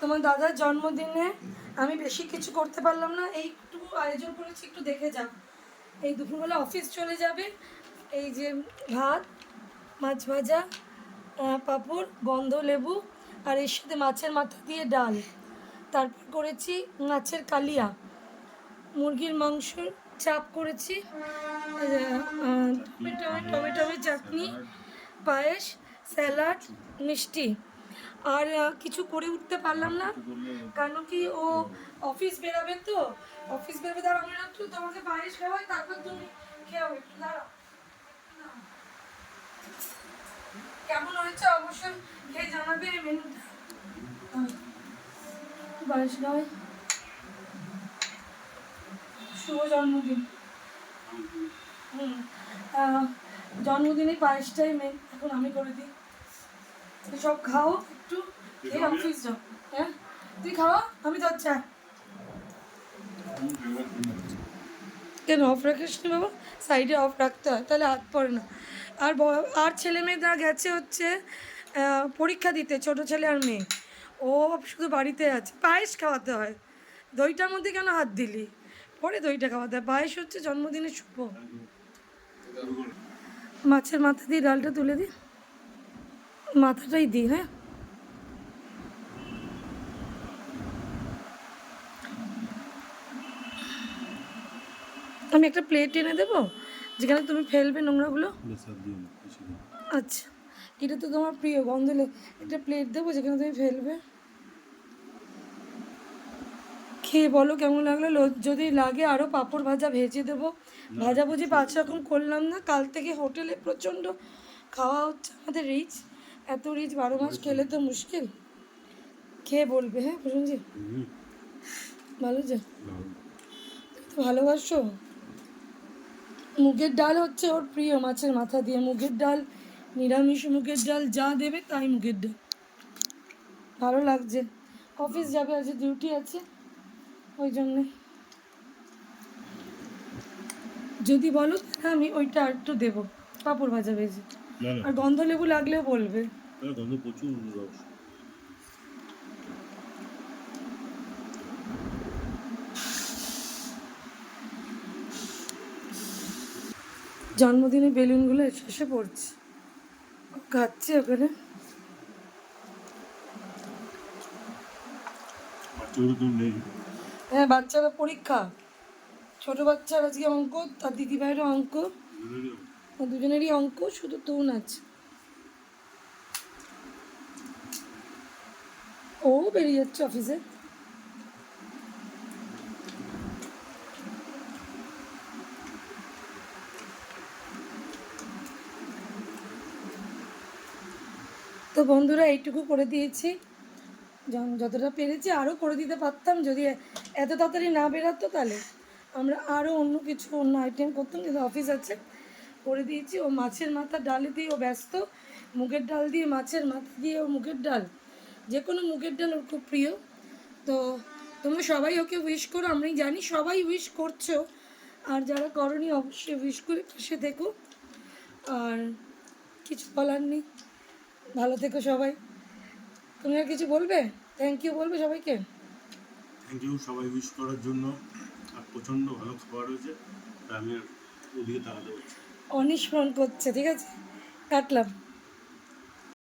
তোমার দাদার জন্মদিনে আমি বেশি কিছু করতে পারলাম না, এইটুকু আয়োজন করেছি, একটু দেখে যাও। এই দুপুরবেলা অফিস চলে যাবে, এই যে ভাত, মাছ ভাজা, পাঁপড়, গন্ধ লেবু, আর এর সাথে মাছের মাথা দিয়ে ডাল। তারপর করেছি মাছের কালিয়া, মুরগির মাংসর চাপ করেছি, টমেটো চাটনি, পায়েস, স্যালাড, মিষ্টি। আর কিছু করে উঠতে পারলাম না, কারণ কি ও অফিস বেরোবে, তো অফিস বেরোবে। দাঁড়াও আমি একটু তোমাকে পায়েস খাওয়াই, তারপর তুমি খেয়ে একটু দাঁড়াও। কেমন হয়েছে অবশ্যই খেয়ে জানাবে মেনুটা। পায়েস খাওয়াই। শুভ জন্মদিন। জন্মদিনে পায়েসটাই মেন, এখন আমি করে দিই। সব খাও একটু, খেয়ে অফিস যাও। হ্যাঁ তুই খাওয়া, আমি তো চা। কেন অফ রাখিস নি বাবা? সাইডে অফ রাখতে হয়, তাহলে হাত পড়ে না। আর আর ছেলে মেয়েরা গেছে হচ্ছে পরীক্ষা দিতে, ছোট ছেলে আর মেয়ে। ও শুধু বাড়িতে আছে। পায়েস খাওয়াতে হয়, দইটার মধ্যে কেন হাত দিলি? পরে দইটা খাওয়াতে হয়। পায়েস হচ্ছে জন্মদিনের শুভ। মাছের মাথা দিয়ে ডালটা তুলে দিই, মাথাটাই দিই। হ্যাঁ আমি একটা প্লেট এনে দেবো যেখানে তুমি ফেলবে নোংরাগুলো। আচ্ছা এটা তো তোমার প্রিয় গন্ধলে, একটা প্লেট দেবো যেখানে তুমি ফেলবে। খেয়ে বলো কেমন লাগলো। যদি লাগে আরও পাঁপড় ভাজা ভেজে দেবো। ভাজাভুজি 5 রকম করলাম না, কাল থেকে হোটেলে প্রচণ্ড খাওয়া হচ্ছে আমাদের রিচ। এত রিচ 12 মাস খেলে তো মুশকিল। খেয়ে বলবে। হ্যাঁ প্রসেনজি ভালো যে, তো ভালোবাসো। মুগের ডাল হচ্ছে ওর প্রিয়, মাছের মাথা দিয়ে মুগের ডাল, নিরামিষ মুগের ডাল, যা দেবে তাই মুগের ডাল। ভালো লাগছে। অফিস যাবে, আজ ডিউটি আছে, ওই জন্যে। যদি বলো তাহলে আমি ওইটা আর একটু দেবো, পাঁপড় ভাজা ভেজে। আর গন্ধ লেবু লাগলেও বলবে। জন্মদিনে বেলুনগুলো শেষে পড়ছে, খাচ্ছে ওখানে। হ্যাঁ বাচ্চারা পরীক্ষা, ছোট বাচ্চার আজকে অঙ্ক, তার দিদি ভাইয়েরও অঙ্ক, দুজনেরই অঙ্ক, শুধু তুন আছে। ও বেরিয়ে যাচ্ছে অফিসে। তো বন্ধুরা এইটুকু করে দিয়েছি, যতটা পেরেছি। আরও করে দিতে পারতাম, যদি এত তাড়াতাড়ি না বেরাতো তাহলে আমরা আরও অন্য কিছু অন্য আইটেম করতাম, কিন্তু অফিস আছে, করে দিয়েছি। ও মাছের মাথা ডালে দিয়ে ও ব্যস্ত, মুগের ডাল দিয়ে মাছের মাথা দিয়ে ও মুগের ডাল, যে কোনো মুগের ডাল ওর খুব প্রিয়। তো তোমরা সবাই ওকে উইশ করো, আমি জানি সবাই উইশ করছো, আর যারা করনি অবশ্যই উইশ করে পাশে থেকো। আর কিছু বলার নেই, ভালো থেকো সবাই। তুমি আর কিছু বলবে? থ্যাংক ইউ বলবে সবাইকে? থ্যাংক ইউ সবাই উইশ করার জন্য। আর প্রচণ্ড ভালো খাবার হয়েছে, তা আমি আর ওদিকে তাকাতে পারছি। অনিশ ফোন করছে, ঠিক আছে কাটলাম।